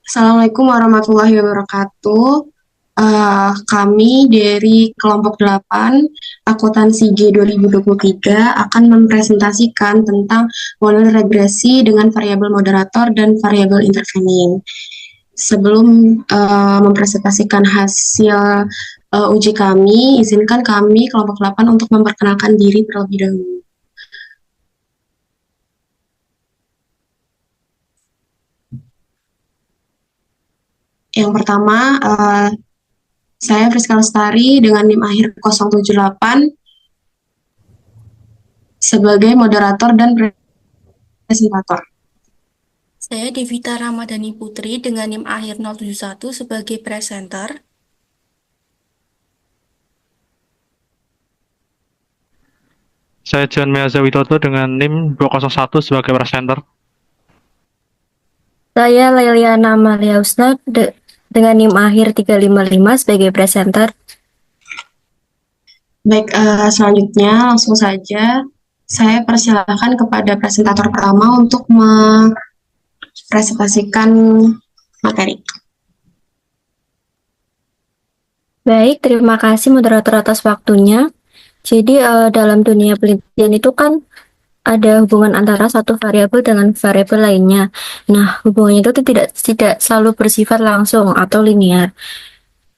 Assalamualaikum warahmatullahi wabarakatuh. Kami dari kelompok 8 akuntansi G 2023 akan mempresentasikan tentang model regresi dengan variabel moderator dan variabel intervening. Sebelum mempresentasikan hasil uji kami, izinkan kami kelompok 8 untuk memperkenalkan diri terlebih dahulu. Yang pertama, saya Friska Lestari dengan NIM akhir 078 sebagai moderator dan presentator. Saya Devita Ramadhani Putri dengan NIM akhir 071 sebagai presenter. Saya John Meaza Widodo dengan NIM 201 sebagai presenter. Saya Lailiana Amalia Husna dengan NIM akhir 355 sebagai presenter. Baik, selanjutnya langsung saja saya persilakan kepada presentator pertama untuk mempresentasikan materi. Baik, terima kasih moderator atas waktunya. Jadi dalam dunia penelitian itu kan ada hubungan antara satu variabel dengan variabel lainnya. Nah, hubungannya itu tidak selalu bersifat langsung atau linear.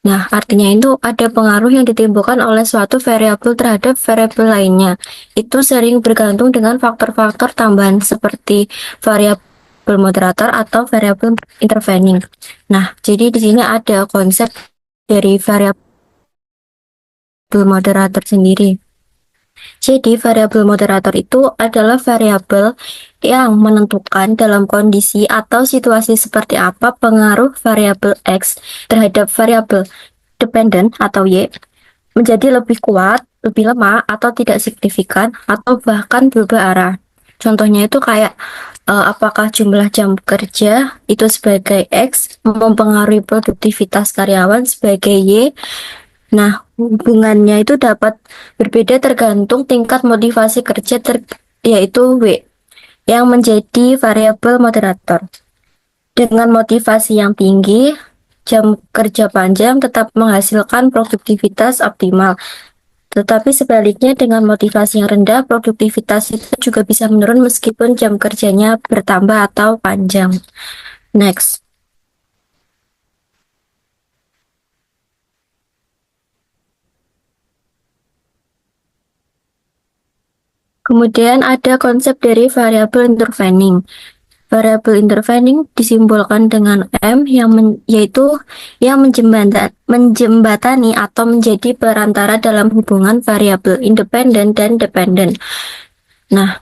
Nah, artinya itu ada pengaruh yang ditimbulkan oleh suatu variabel terhadap variabel lainnya. Itu sering bergantung dengan faktor-faktor tambahan seperti variabel moderator atau variabel intervening. Nah, jadi di sini ada konsep dari variabel moderator sendiri. Jadi, variabel moderator itu adalah variabel yang menentukan dalam kondisi atau situasi seperti apa pengaruh variabel X terhadap variabel dependen atau Y menjadi lebih kuat, lebih lemah, atau tidak signifikan, atau bahkan berubah arah. Contohnya itu kayak apakah jumlah jam kerja itu sebagai X mempengaruhi produktivitas karyawan sebagai Y. Nah, hubungannya itu dapat berbeda tergantung tingkat motivasi kerja yaitu W yang menjadi variabel moderator. Dengan motivasi yang tinggi, jam kerja panjang tetap menghasilkan produktivitas optimal. Tetapi sebaliknya dengan motivasi yang rendah, produktivitas itu juga bisa menurun meskipun jam kerjanya bertambah atau panjang. Next. Kemudian ada konsep dari variabel intervening. Variabel intervening disimbolkan dengan M yaitu yang menjembatani atau menjadi perantara dalam hubungan variabel independen dan dependen. Nah,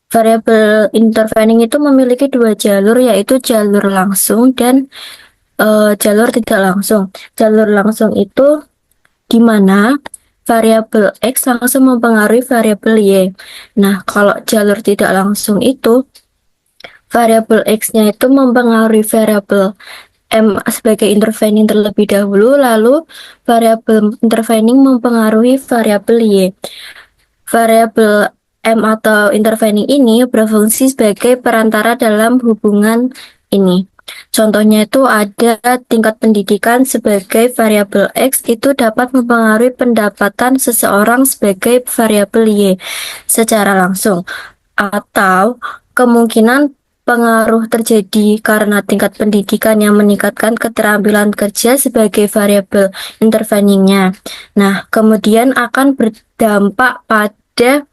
variabel intervening itu memiliki dua jalur, yaitu jalur langsung dan jalur tidak langsung. Jalur langsung itu di mana variabel X langsung mempengaruhi variabel Y. Nah, kalau jalur tidak langsung itu variabel X-nya itu mempengaruhi variabel M sebagai intervening terlebih dahulu, lalu variabel intervening mempengaruhi variabel Y. Variabel M atau intervening ini berfungsi sebagai perantara dalam hubungan ini. Contohnya itu ada tingkat pendidikan sebagai variabel X itu dapat mempengaruhi pendapatan seseorang sebagai variabel Y secara langsung, atau kemungkinan pengaruh terjadi karena tingkat pendidikan yang meningkatkan keterampilan kerja sebagai variabel interveningnya. Nah, kemudian akan berdampak pada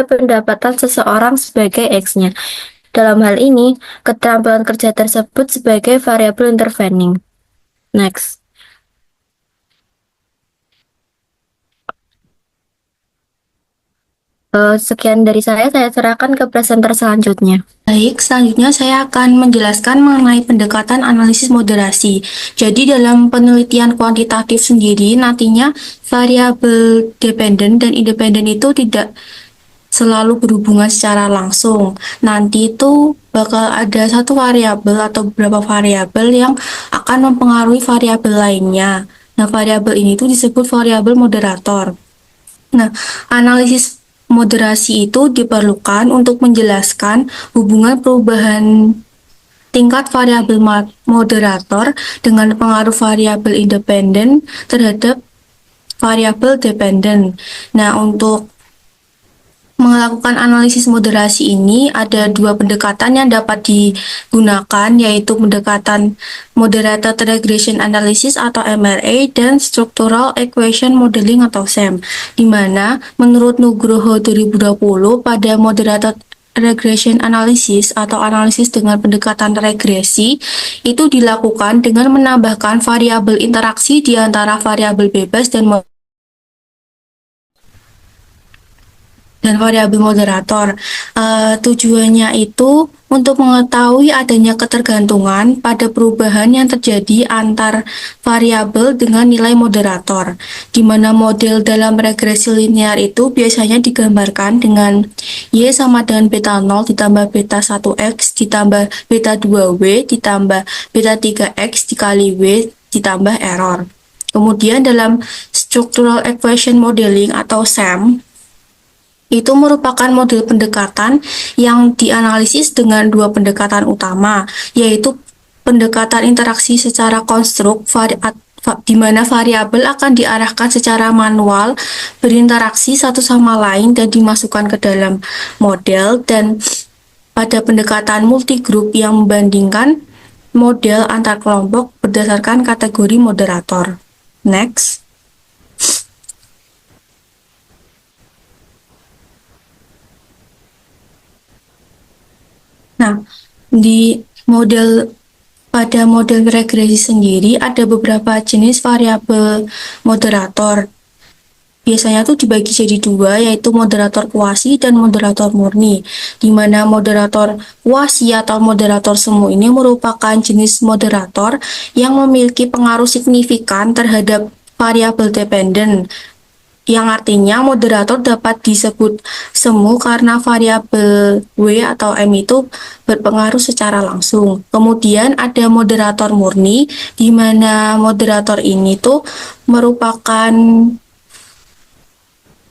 pendapatan seseorang sebagai X-nya. Dalam hal ini, keterampilan kerja tersebut sebagai variabel intervening. Next. Sekian dari saya serahkan ke presenter selanjutnya. Baik, selanjutnya saya akan menjelaskan mengenai pendekatan analisis moderasi. Jadi dalam penelitian kuantitatif sendiri, nantinya variabel dependen dan independen itu tidak selalu berhubungan secara langsung. Nanti itu bakal ada satu variabel atau beberapa variabel yang akan mempengaruhi variabel lainnya. Nah, variabel ini itu disebut variabel moderator. Nah, analisis moderasi itu diperlukan untuk menjelaskan hubungan perubahan tingkat variabel moderator dengan pengaruh variabel independen terhadap variabel dependen. Nah, untuk melakukan analisis moderasi ini ada dua pendekatan yang dapat digunakan, yaitu pendekatan Moderated Regression Analysis atau MRA dan Structural Equation Modeling atau SEM, di mana menurut Nugroho 2020 pada Moderated Regression Analysis atau analisis dengan pendekatan regresi itu dilakukan dengan menambahkan variabel interaksi di antara variabel bebas dan variabel moderator. Tujuannya itu untuk mengetahui adanya ketergantungan pada perubahan yang terjadi antar variabel dengan nilai moderator, di mana model dalam regresi linear itu biasanya digambarkan dengan Y sama dengan beta 0 ditambah beta 1X ditambah beta 2W ditambah beta 3X dikali W ditambah error. Kemudian dalam Structural Equation Modeling atau SEM, itu merupakan model pendekatan yang dianalisis dengan dua pendekatan utama, yaitu pendekatan interaksi secara konstruk, di mana variabel akan diarahkan secara manual, berinteraksi satu sama lain dan dimasukkan ke dalam model, dan pada pendekatan multigroup yang membandingkan model antar kelompok berdasarkan kategori moderator. Next. Nah, pada model regresi sendiri ada beberapa jenis variabel moderator. Biasanya tuh dibagi jadi dua, yaitu moderator kuasi dan moderator murni, di mana moderator kuasi atau moderator semu ini merupakan jenis moderator yang memiliki pengaruh signifikan terhadap variabel dependen, yang artinya moderator dapat disebut semu karena variabel W atau M itu berpengaruh secara langsung. Kemudian ada moderator murni, di mana moderator ini tuh merupakan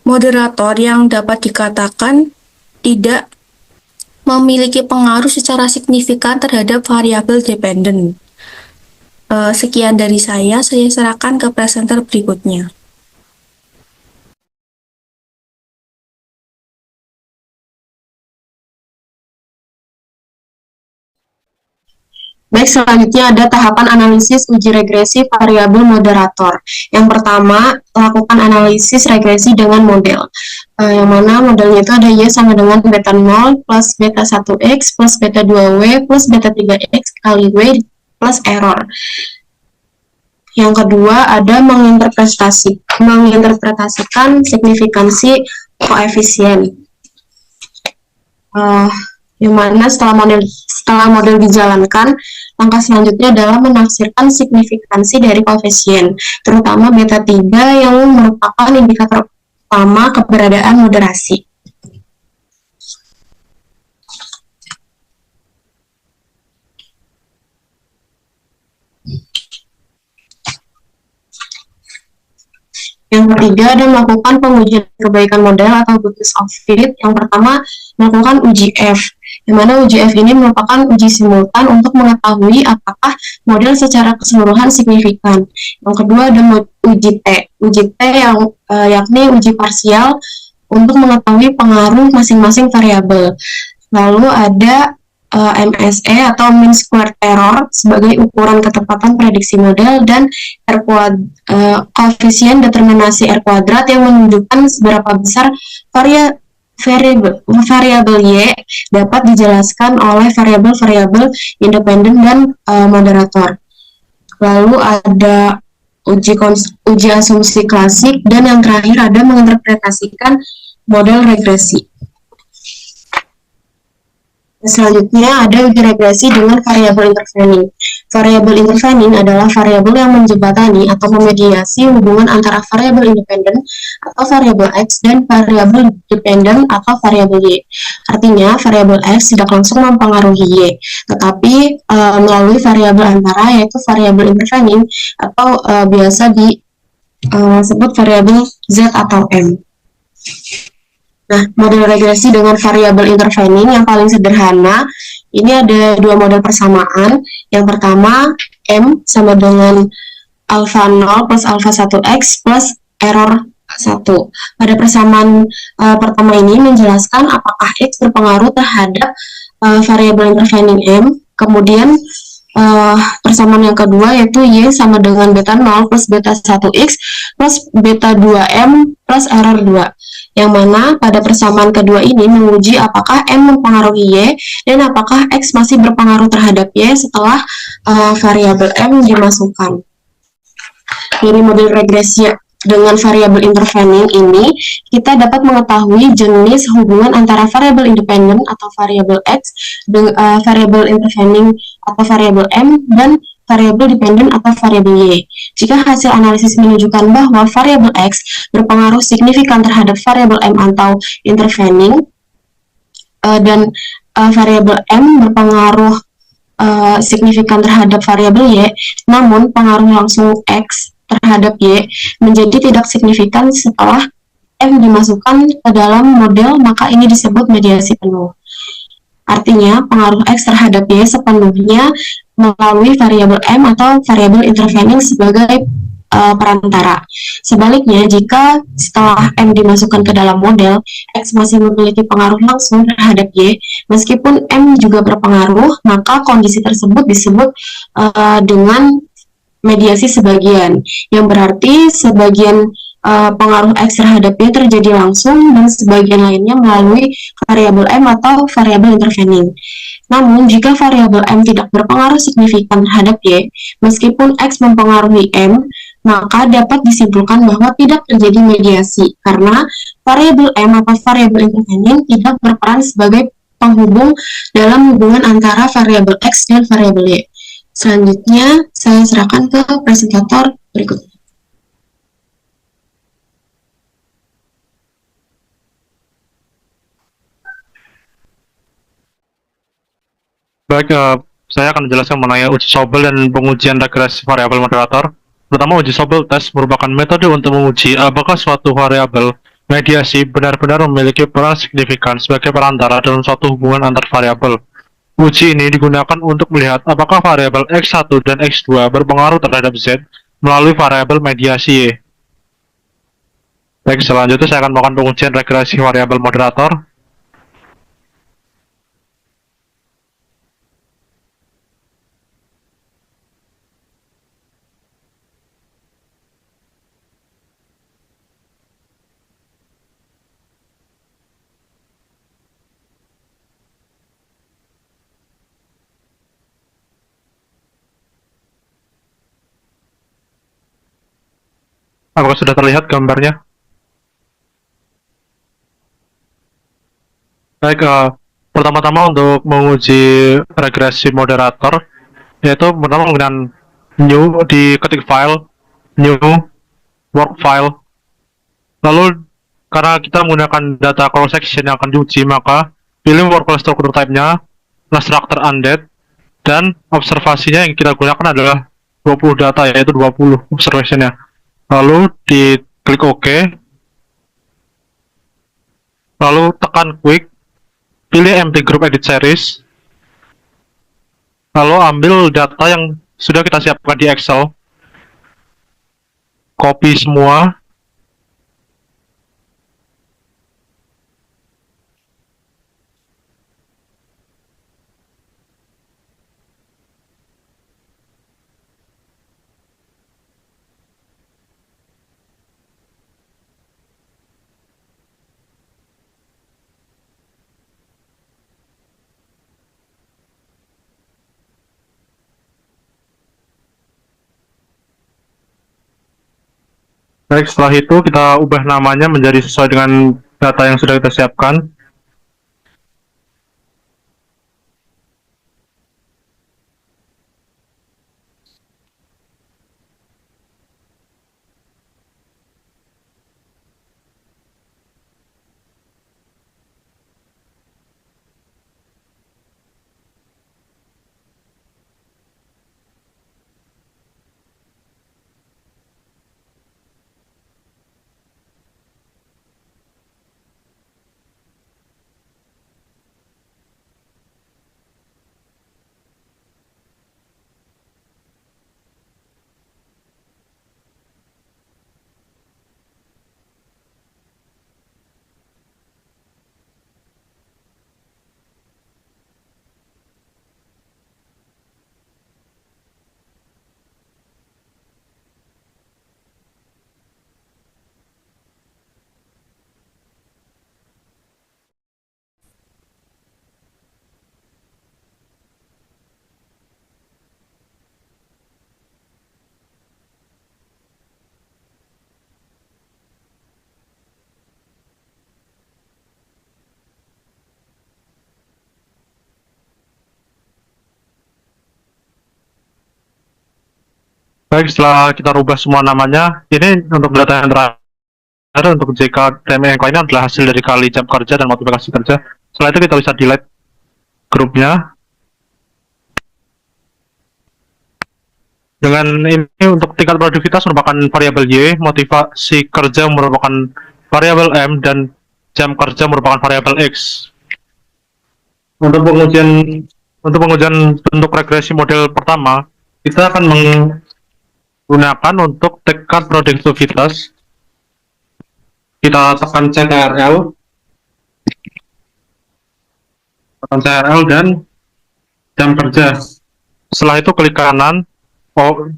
moderator yang dapat dikatakan tidak memiliki pengaruh secara signifikan terhadap variabel dependen. Sekian dari saya serahkan ke presenter berikutnya. Baik, selanjutnya ada tahapan analisis uji regresi variabel moderator. Yang pertama, lakukan analisis regresi dengan model. Yang mana modelnya itu ada Y sama dengan beta 0 plus beta 1X plus beta 2W plus beta 3X kali W plus error. Yang kedua, ada menginterpretasikan signifikansi koefisien. Yang mana setelah model dijalankan, langkah selanjutnya adalah menafsirkan signifikansi dari koefisien, terutama beta 3 yang merupakan indikator utama keberadaan moderasi. Yang ketiga ada melakukan pengujian kebaikan model atau goodness of fit. Yang pertama, melakukan uji F, di mana uji F ini merupakan uji simultan untuk mengetahui apakah model secara keseluruhan signifikan. Yang kedua ada uji T. Uji T yang yakni uji parsial untuk mengetahui pengaruh masing-masing variabel. Lalu ada MSE atau mean squared error sebagai ukuran ketepatan prediksi model, dan koefisien determinasi R kuadrat yang menunjukkan seberapa besar variabel Y dapat dijelaskan oleh variabel-variabel independen dan moderator. Lalu ada uji asumsi klasik, dan yang terakhir ada menginterpretasikan model regresi. Selanjutnya ada uji regresi dengan variabel intervening. Variabel intervening adalah variabel yang menjembatani atau memediasi hubungan antara variabel independen atau variabel X dan variabel dependen atau variabel Y. Artinya variabel X tidak langsung mempengaruhi Y, tetapi melalui variabel antara, yaitu variabel intervening atau biasa disebut variabel Z atau M. Nah, model regresi dengan variabel intervening yang paling sederhana, ini ada dua model persamaan. Yang pertama, M sama dengan alpha 0 plus alpha 1x plus error 1. Pada persamaan pertama ini menjelaskan apakah X berpengaruh terhadap variabel intervening M. Kemudian persamaan yang kedua yaitu Y sama dengan beta 0 plus beta 1x plus beta 2M plus error 2. Yang mana pada persamaan kedua ini menguji apakah M mempengaruhi Y dan apakah X masih berpengaruh terhadap Y setelah variabel M dimasukkan. Dari model regresi dengan variabel intervening ini, kita dapat mengetahui jenis hubungan antara variabel independen atau variabel X, variabel intervening atau variabel M, dan variabel dependen atau variabel Y. Jika hasil analisis menunjukkan bahwa variabel X berpengaruh signifikan terhadap variabel M atau intervening, dan variabel M berpengaruh signifikan terhadap variabel Y, namun pengaruh langsung X terhadap Y menjadi tidak signifikan setelah M dimasukkan ke dalam model, maka ini disebut mediasi penuh. Artinya, pengaruh X terhadap Y sepenuhnya melalui variabel M atau variabel intervening sebagai perantara. Sebaliknya, jika setelah M dimasukkan ke dalam model, X masih memiliki pengaruh langsung terhadap Y, meskipun M juga berpengaruh, maka kondisi tersebut disebut dengan mediasi sebagian, yang berarti sebagian pengaruh X terhadap Y terjadi langsung dan sebagian lainnya melalui variabel M atau variabel intervening. Namun, jika variabel M tidak berpengaruh signifikan terhadap Y, meskipun X mempengaruhi M, maka dapat disimpulkan bahwa tidak terjadi mediasi, karena variabel M atau variabel intervening tidak berperan sebagai penghubung dalam hubungan antara variabel X dan variabel Y. Selanjutnya, saya serahkan ke presentator berikutnya. Baik, saya akan menjelaskan mengenai uji Sobel dan pengujian regresi variabel moderator. Pertama, uji Sobel test merupakan metode untuk menguji apakah suatu variabel mediasi benar-benar memiliki peran signifikan sebagai perantara dalam suatu hubungan antar variabel. Uji ini digunakan untuk melihat apakah variabel X1 dan X2 berpengaruh terhadap Z melalui variabel mediasi Y. Baik, selanjutnya saya akan melakukan pengujian regresi variabel moderator. Apakah sudah terlihat gambarnya? Baik, pertama-tama untuk menguji regresi moderator, yaitu pertama menggunakan new di ketik file, new work file. Lalu karena kita menggunakan data cross section yang akan diuji, maka pilih work file struktur type-nya, structure undead, dan observasinya yang kita gunakan adalah 20 data, yaitu 20 observation-nya. Lalu diklik OK, lalu tekan quick, pilih empty group edit series, lalu ambil data yang sudah kita siapkan di Excel, copy semua, baik, setelah itu kita ubah namanya menjadi sesuai dengan data yang sudah kita siapkan. Baik, setelah kita rubah semua namanya, ini untuk data yang terakhir untuk JK dan yang lainnya adalah hasil dari kali jam kerja dan motivasi kerja. Setelah itu kita bisa delete grupnya. Dengan ini untuk tingkat produktivitas merupakan variabel Y, motivasi kerja merupakan variabel M, dan jam kerja merupakan variabel X. Untuk pengujian bentuk regresi model pertama, kita akan menggunakan untuk tingkat produktivitas. Kita tekan CTRL dan jam kerja. Setelah itu klik kanan,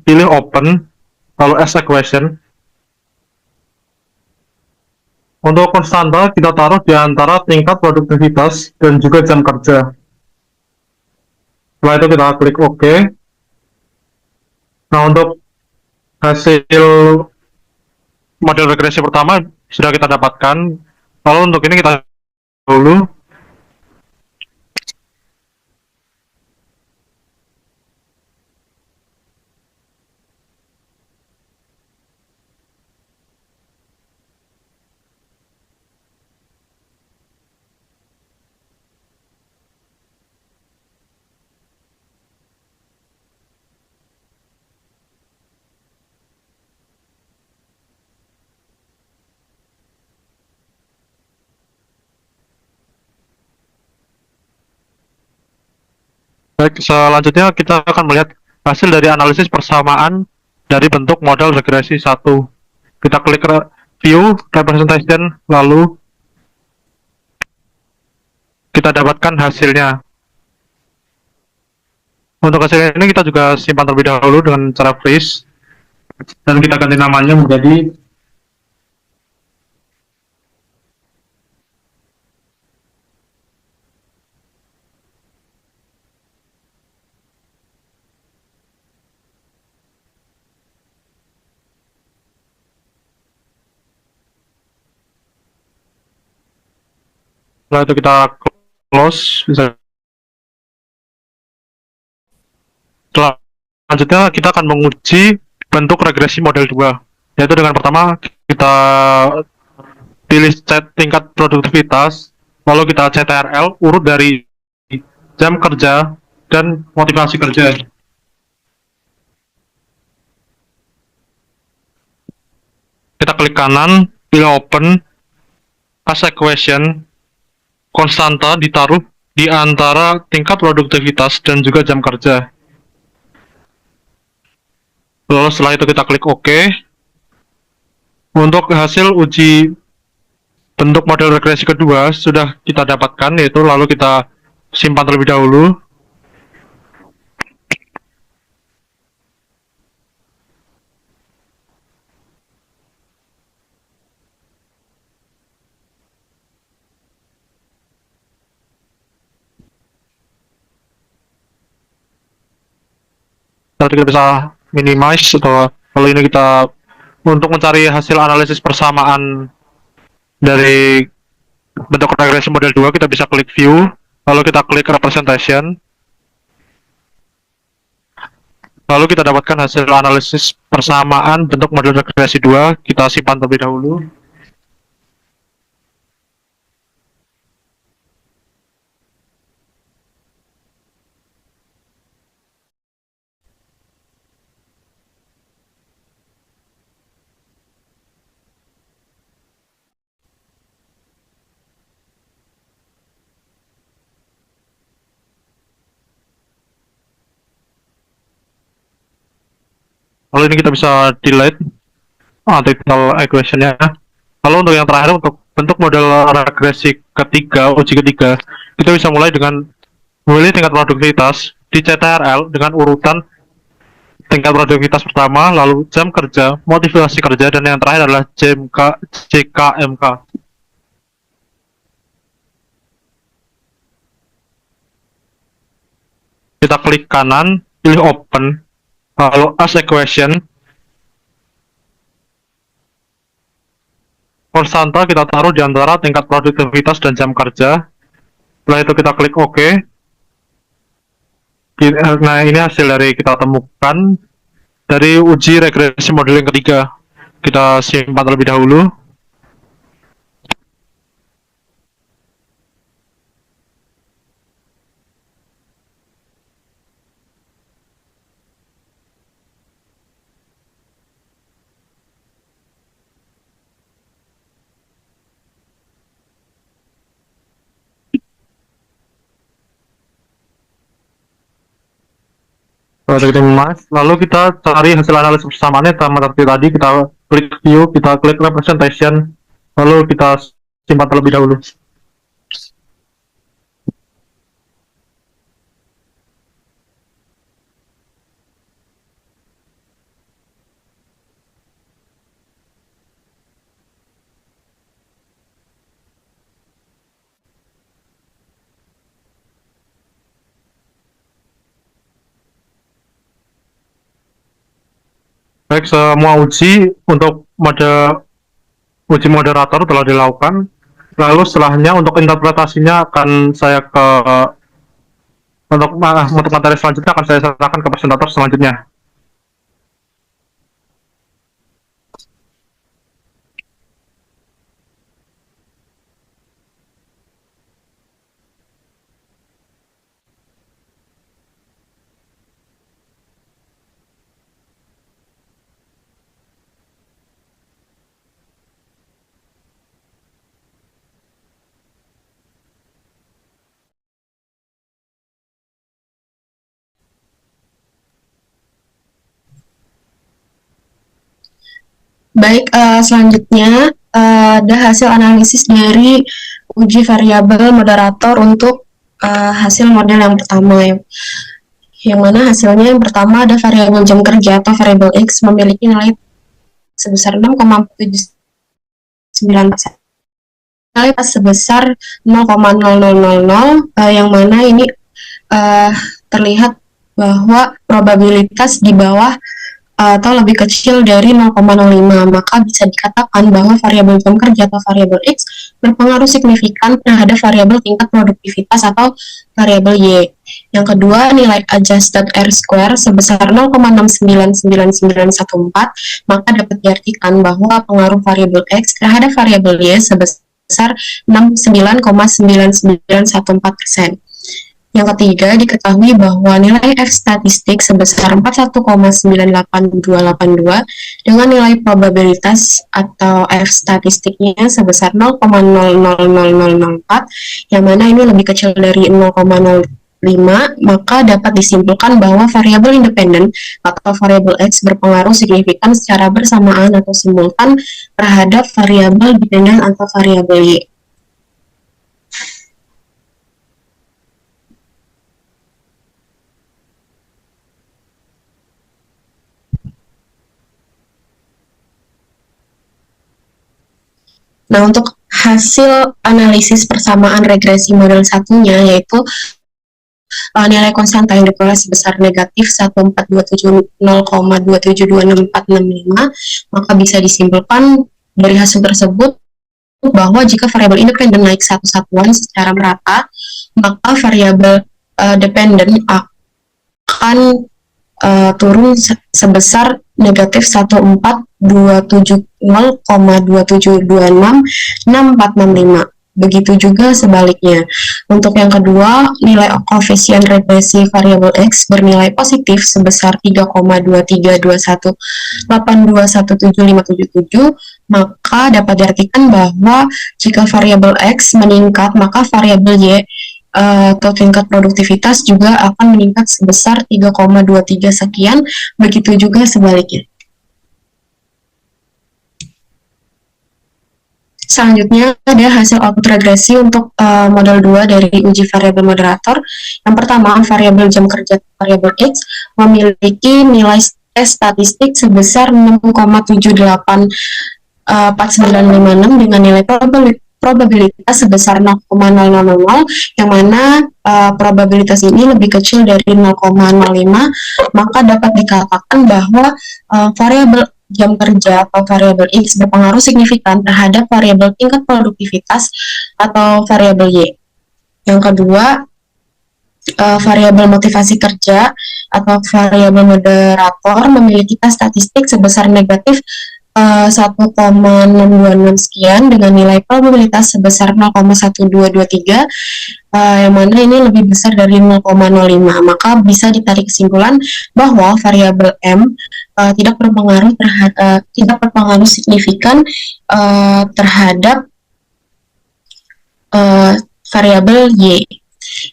pilih open, lalu ask a question. Untuk konstanta kita taruh di antara tingkat produktivitas dan juga jam kerja. Setelah itu kita klik OK. Nah, untuk hasil model regresi pertama sudah kita dapatkan. Lalu untuk ini kita dulu. Baik, selanjutnya kita akan melihat hasil dari analisis persamaan dari bentuk model regresi 1. Kita klik view, representation, lalu kita dapatkan hasilnya. Untuk hasil ini kita juga simpan terlebih dahulu dengan cara freeze, dan kita ganti namanya menjadi setelah itu kita close. Selanjutnya kita akan menguji bentuk regresi model 2, yaitu dengan pertama kita pilih tingkat produktivitas, lalu kita CTRL urut dari jam kerja dan motivasi kerja. Kita klik kanan, pilih open, ask a question, konstanta ditaruh di antara tingkat produktivitas dan juga jam kerja. Lalu setelah itu kita klik OK. Untuk hasil uji bentuk model regresi kedua sudah kita dapatkan, yaitu lalu kita simpan terlebih dahulu. Nanti kita bisa minimize, atau kalau ini kita untuk mencari hasil analisis persamaan dari bentuk regresi model 2, kita bisa klik view, lalu kita klik representation, lalu kita dapatkan hasil analisis persamaan bentuk model regresi 2. Kita simpan terlebih dahulu. Lalu ini kita bisa delete artikel equation-nya. Lalu untuk yang terakhir, untuk bentuk model regresi ketiga, uji ketiga, kita bisa mulai dengan memilih tingkat produktivitas di CTRL dengan urutan tingkat produktivitas pertama, lalu jam kerja, motivasi kerja, dan yang terakhir adalah JKMK. Kita klik kanan, pilih open, lalu ask a question. Konstanta kita taruh di antara tingkat produktivitas dan jam kerja. Setelah itu kita klik OK. Nah, ini hasil dari kita temukan dari uji regresi model yang ketiga. Kita simpan terlebih dahulu. Lalu kita cari hasil analisis persamaannya sama seperti tadi, kita klik view, kita klik representation, lalu kita simpan terlebih dahulu. Baik, semua uji untuk uji moderator telah dilakukan. Lalu setelahnya untuk interpretasinya akan saya untuk materi selanjutnya akan saya serahkan ke presentator selanjutnya. Baik, selanjutnya ada hasil analisis dari uji variabel moderator untuk hasil model yang pertama, yang mana hasilnya yang pertama ada variabel jam kerja atau variabel X memiliki nilai sebesar 6,79%. Nilai sebesar 0,0000, yang mana ini terlihat bahwa probabilitas di bawah atau lebih kecil dari 0,05, maka bisa dikatakan bahwa variabel jam kerja atau variabel X berpengaruh signifikan terhadap variabel tingkat produktivitas atau variabel Y. Yang kedua, nilai adjusted R-square sebesar 0,699914, maka dapat diartikan bahwa pengaruh variabel X terhadap variabel Y sebesar 69,9914%. Yang ketiga, diketahui bahwa nilai F statistik sebesar 41,98282 dengan nilai probabilitas atau F statistiknya sebesar 0,000004, yang mana ini lebih kecil dari 0,05, maka dapat disimpulkan bahwa variabel independen atau variabel X berpengaruh signifikan secara bersamaan atau simultan terhadap variabel dependen atau variabel Y. Nah, untuk hasil analisis persamaan regresi model satunya, yaitu nilai konstanta yang diperoleh sebesar negatif 1470,272665, maka bisa disimpulkan dari hasil tersebut bahwa jika variabel independen naik satu satuan secara merata, maka variabel dependen akan turun sebesar negatif 1420,27266465. Begitu juga sebaliknya. Untuk yang kedua, nilai koefisien regresi variabel X bernilai positif sebesar 3,2321821757, maka dapat diartikan bahwa jika variabel X meningkat, maka variabel Y atau tingkat produktivitas juga akan meningkat sebesar 3,23 sekian, begitu juga sebaliknya. Selanjutnya ada hasil output regresi untuk model 2 dari uji variabel moderator. Yang pertama, variabel jam kerja variabel X memiliki nilai statistik sebesar 6,784956 dengan nilai probabilitas sebesar 0,0000, yang mana probabilitas ini lebih kecil dari 0,05, maka dapat dikatakan bahwa variabel jam kerja atau variabel X berpengaruh signifikan terhadap variabel tingkat produktivitas atau variabel Y. Yang kedua, variabel motivasi kerja atau variabel moderator memiliki tes statistik sebesar negatif 1,626 sekian dengan nilai probabilitas sebesar 0,1223, yang mana ini lebih besar dari 0,05, maka bisa ditarik kesimpulan bahwa variabel M tidak berpengaruh signifikan terhadap variabel Y.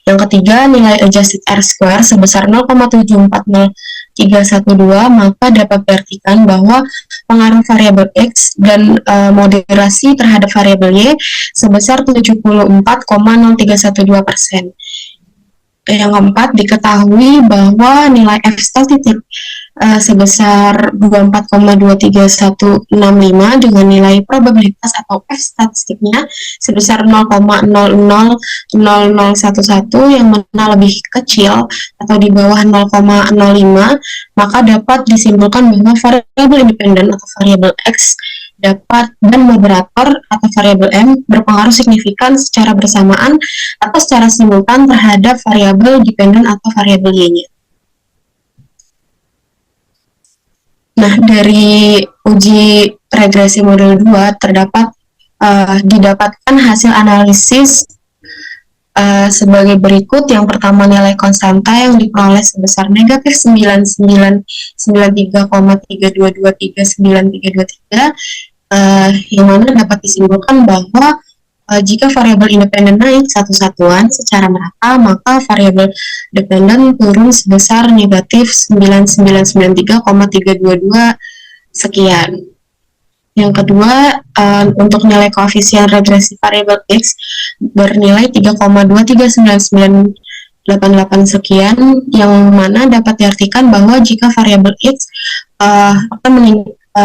Yang ketiga, nilai adjusted R-square sebesar 0,740312, maka dapat diartikan bahwa pengaruh variabel X dan moderasi terhadap variabel Y sebesar 74,0312%. Yang keempat, diketahui bahwa nilai F statistik sebesar 24,23165 dengan nilai probabilitas atau F statistiknya sebesar 0,000011 yang mana lebih kecil atau di bawah 0,05, maka dapat disimpulkan bahwa variabel independen atau variabel X dan moderator atau variabel M berpengaruh signifikan secara bersamaan atau secara simultan terhadap variabel dependen atau variabel Y-nya. Nah, dari uji regresi model 2 didapatkan hasil analisis sebagai berikut. Yang pertama, nilai konstanta yang diperoleh sebesar negatif 99,3223933, yang mana dapat disimpulkan bahwa jika variabel independen naik satu satuan secara merata, maka variabel dependen turun sebesar negatif 9993,322 sekian. Yang kedua, untuk nilai koefisien regresi variabel X bernilai 3,23988 sekian, yang mana dapat diartikan bahwa jika variabel X akan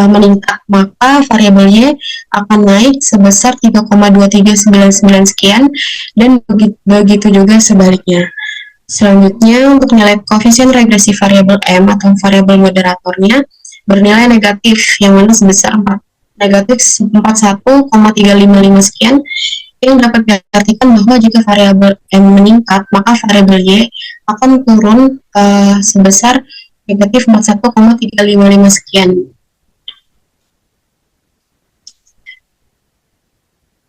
meningkat, maka variabel Y akan naik sebesar 3,2399 sekian, dan begitu juga sebaliknya. Selanjutnya, untuk nilai koefisien regresi variabel M atau variabel moderatornya bernilai negatif, yang mana sebesar negatif 41,355 sekian, yang dapat diartikan bahwa jika variabel M meningkat, maka variabel Y akan turun sebesar negatif 41,355 sekian.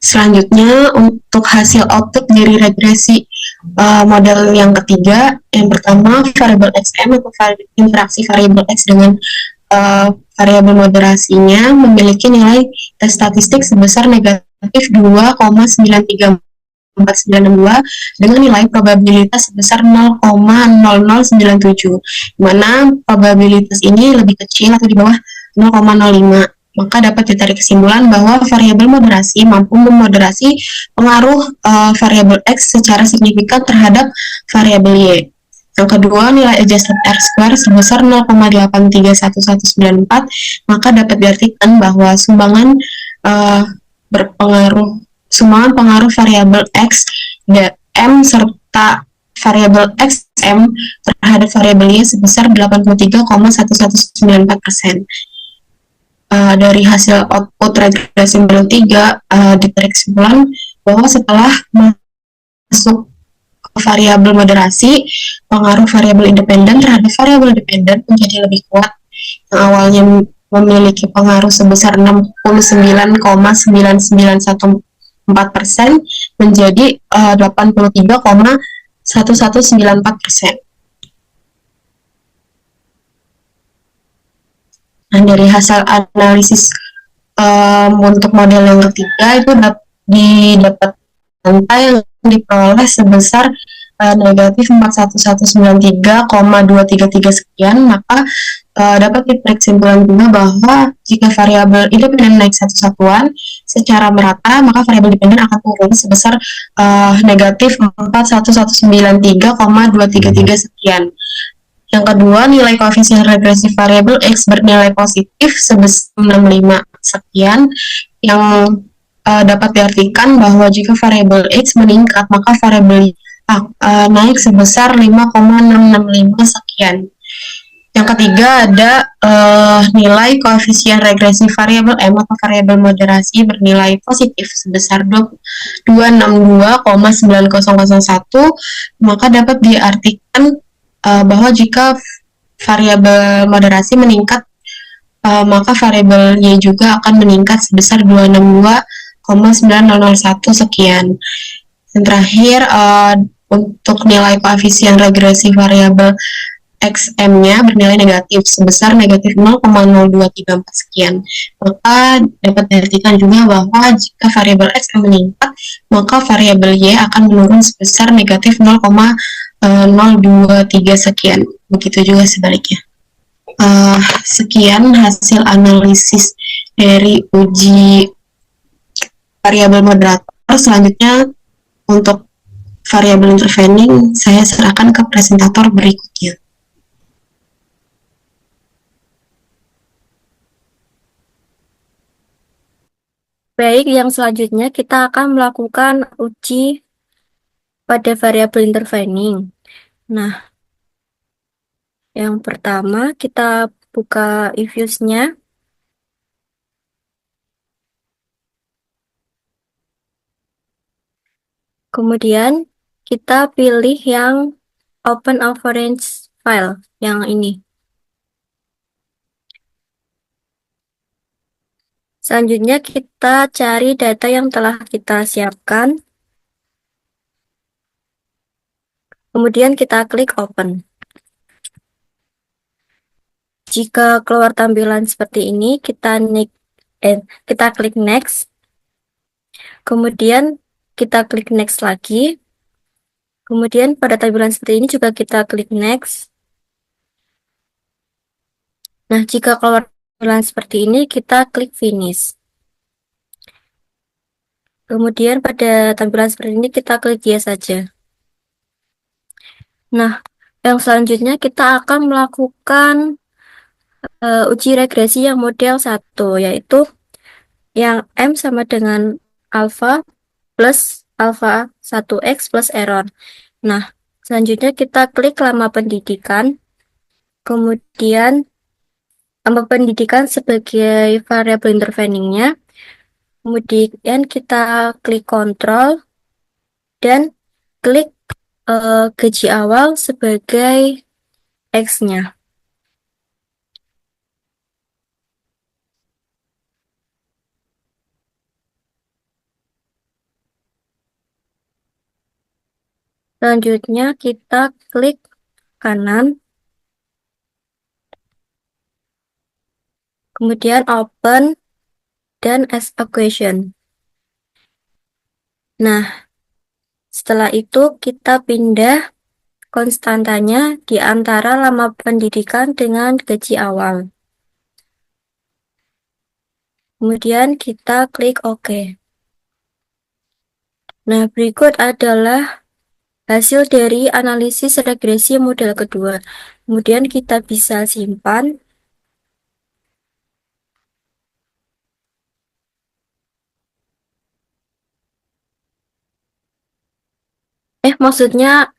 Selanjutnya, untuk hasil output dari regresi model yang ketiga, yang pertama variabel XM atau interaksi variabel X dengan variabel moderasinya memiliki nilai tes statistik sebesar negatif 2,93492 dengan nilai probabilitas sebesar 0,0097, mana probabilitas ini lebih kecil atau di bawah 0,05. Maka dapat ditarik kesimpulan bahwa variabel moderasi mampu memoderasi pengaruh variabel X secara signifikan terhadap variabel Y. Yang kedua, nilai adjusted R-square sebesar 0,831194, maka dapat diartikan bahwa sumbangan pengaruh variabel X dan M serta variabel XM terhadap variabel Y sebesar 83,1194%. Dari hasil output regresi model 3 ditarik kesimpulan bahwa setelah masuk ke variabel moderasi, pengaruh variabel independen terhadap variabel dependen menjadi lebih kuat, yang awalnya memiliki pengaruh sebesar 69,9914% menjadi 83,1194%. Nah, dari hasil analisis untuk model yang ketiga itu didapat angka yang diperoleh sebesar negatif 41193,233 sekian, maka dapat ditarik kesimpulan juga bahwa jika variabel independen naik satu satuan secara merata, maka variabel dependen akan turun sebesar negatif 41193,233 sekian. Yang kedua, nilai koefisien regresi variabel X bernilai positif sebesar 65 sekian, yang dapat diartikan bahwa jika variabel X meningkat, maka variabel Y naik sebesar 5,665 sekian. Yang ketiga ada nilai koefisien regresi variabel M atau variabel moderasi bernilai positif sebesar 262,9001, maka dapat diartikan bahwa jika variabel moderasi meningkat, maka variabel Y juga akan meningkat sebesar 262,9001 sekian. Dan terakhir, untuk nilai koefisien regresi variabel XM-nya bernilai negatif sebesar negatif 0,0234 sekian. Maka dapat diartikan juga bahwa jika variabel XM meningkat, maka variabel Y akan menurun sebesar negatif 0,023 sekian. Begitu juga sebaliknya. Sekian hasil analisis dari uji variabel moderator. Selanjutnya untuk variabel intervening saya serahkan ke presentator berikutnya. Baik, yang selanjutnya kita akan melakukan uji pada variabel intervening. Nah, yang pertama kita buka if-use-nya. Kemudian kita pilih yang open average file, yang ini. Selanjutnya kita cari data yang telah kita siapkan. Kemudian kita klik open. Jika keluar tampilan seperti ini, kita klik next. Kemudian kita klik next lagi. Kemudian pada tampilan seperti ini juga kita klik next. Nah, jika keluar tampilan seperti ini, kita klik finish. Kemudian pada tampilan seperti ini kita klik yes saja. Nah, yang selanjutnya kita akan melakukan uji regresi yang model 1, yaitu yang M sama dengan alpha plus alpha 1x plus error. Nah, selanjutnya kita klik lama pendidikan, kemudian lama pendidikan sebagai variabel interveningnya, kemudian kita klik kontrol dan klik gaji awal sebagai X-nya. Selanjutnya kita klik kanan, kemudian open dan as a question. Nah, setelah itu kita pindah konstantanya di antara lama pendidikan dengan gaji awal. Kemudian kita klik OK. Nah, berikut adalah hasil dari analisis regresi model kedua. Kemudian kita bisa simpan. Maksudnya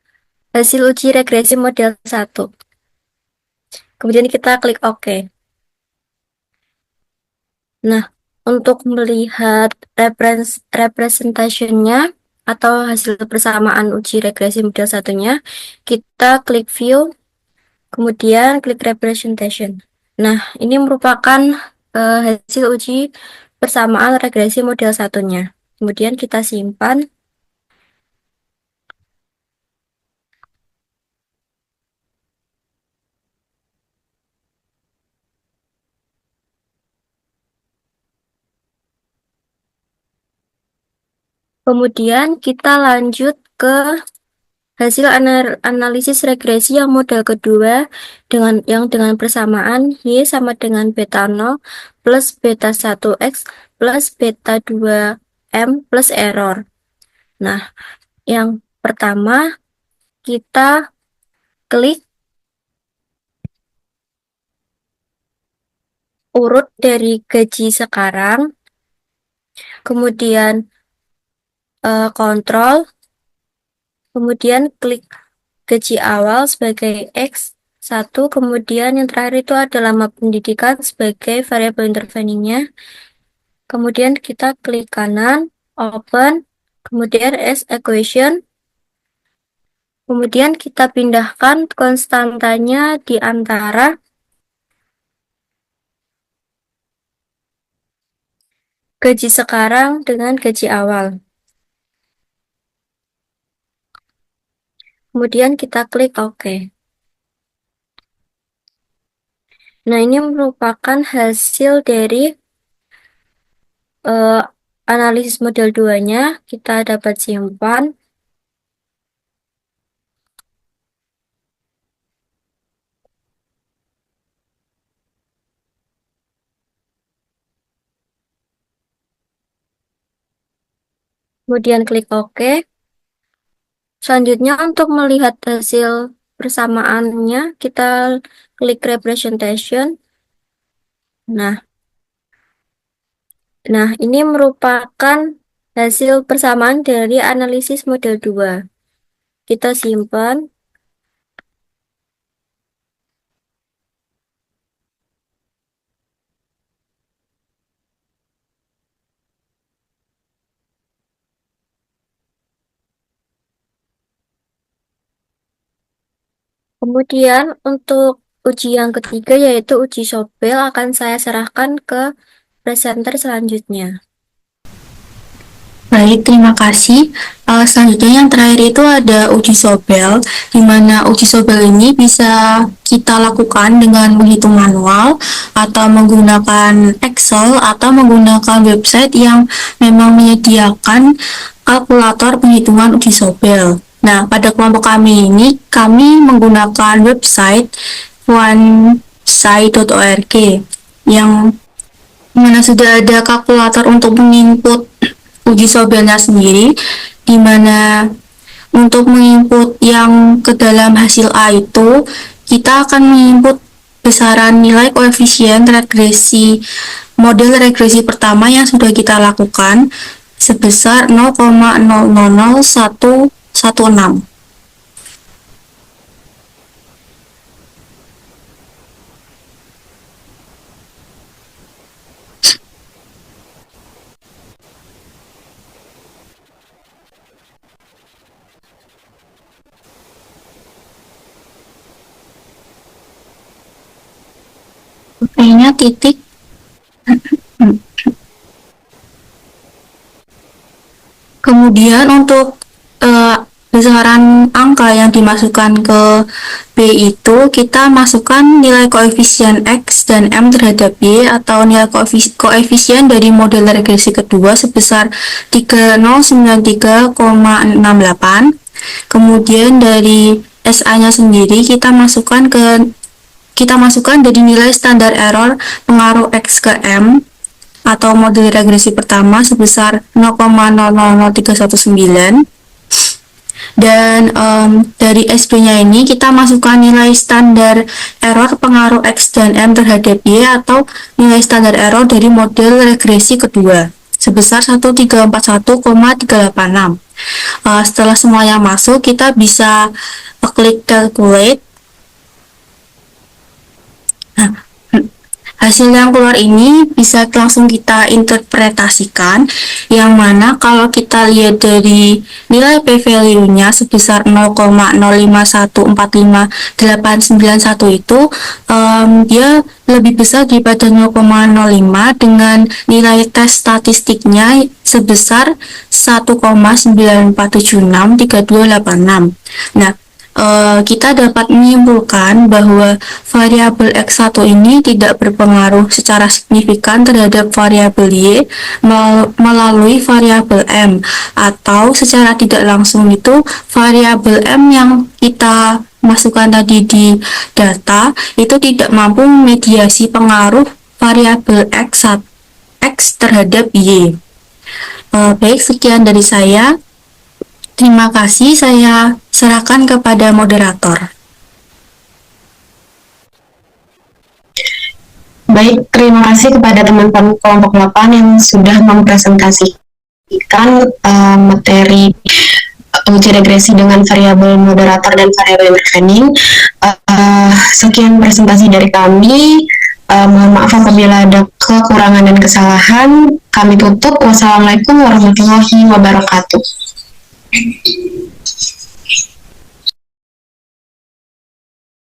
hasil uji regresi model 1. Kemudian kita klik OK. Nah, untuk melihat representation-nya atau hasil persamaan uji regresi model 1-nya, kita klik view, kemudian klik representation. Nah, ini merupakan hasil uji persamaan regresi model 1-nya. Kemudian kita simpan. Kemudian kita lanjut ke hasil analisis regresi yang model kedua dengan persamaan Y sama dengan beta 0 plus beta 1x plus beta 2m plus error. Nah, yang pertama kita klik urut dari gaji sekarang, kemudian kontrol, kemudian klik gaji awal sebagai X satu, kemudian yang terakhir itu ada lama pendidikan sebagai variabel interveningnya. Kemudian kita klik kanan, open, kemudian as equation. Kemudian kita pindahkan konstantanya di antara gaji sekarang dengan gaji awal. Kemudian kita klik OK. Nah, ini merupakan hasil dari analisis model 2-nya. Kita dapat simpan. Kemudian klik OK. Selanjutnya untuk melihat hasil persamaannya, kita klik representation. Nah, ini merupakan hasil persamaan dari analisis model 2. Kita simpan. Kemudian untuk uji yang ketiga yaitu uji Sobel akan saya serahkan ke presenter selanjutnya. Baik, terima kasih. Selanjutnya yang terakhir itu ada uji Sobel, di mana uji Sobel ini bisa kita lakukan dengan menghitung manual atau menggunakan Excel atau menggunakan website yang memang menyediakan kalkulator penghitungan uji Sobel. Nah, pada kelompok kami ini, kami menggunakan website onesci.org yang mana sudah ada kalkulator untuk menginput uji Sobelnya sendiri, di mana untuk menginput yang ke dalam hasil A itu, kita akan menginput besaran nilai koefisien regresi model regresi pertama yang sudah kita lakukan sebesar 0,000116. Kayaknya titik. Kemudian untuk besaran angka yang dimasukkan ke B itu, kita masukkan nilai koefisien X dan M terhadap Y atau nilai koefisien dari model regresi kedua sebesar 3093,68. Kemudian dari SA-nya sendiri kita masukkan dari nilai standar error pengaruh X ke M atau model regresi pertama sebesar 0,000319. Dan dari SB-nya ini kita masukkan nilai standar error pengaruh X dan M terhadap Y atau nilai standar error dari model regresi kedua sebesar 1341,386. Setelah semuanya masuk, kita bisa klik calculate. Nah, hasil yang keluar ini bisa langsung kita interpretasikan, yang mana kalau kita lihat dari nilai p-value-nya sebesar 0,05145891 itu dia lebih besar daripada 0,05 dengan nilai tes statistiknya sebesar 1,94763286. Nah, kita dapat menyimpulkan bahwa variabel X1 ini tidak berpengaruh secara signifikan terhadap variabel Y melalui variabel M, atau secara tidak langsung itu variabel M yang kita masukkan tadi di data itu tidak mampu memediasi pengaruh variabel X terhadap Y. Baik, sekian dari saya. Terima kasih, saya serahkan kepada moderator. Baik, terima kasih kepada teman-teman kelompok 8 yang sudah mempresentasikan materi uji regresi dengan variabel moderator dan variabel intervening. Sekian presentasi dari kami. Mohon maaf apabila ada kekurangan dan kesalahan. Kami tutup. Wassalamualaikum warahmatullahi wabarakatuh.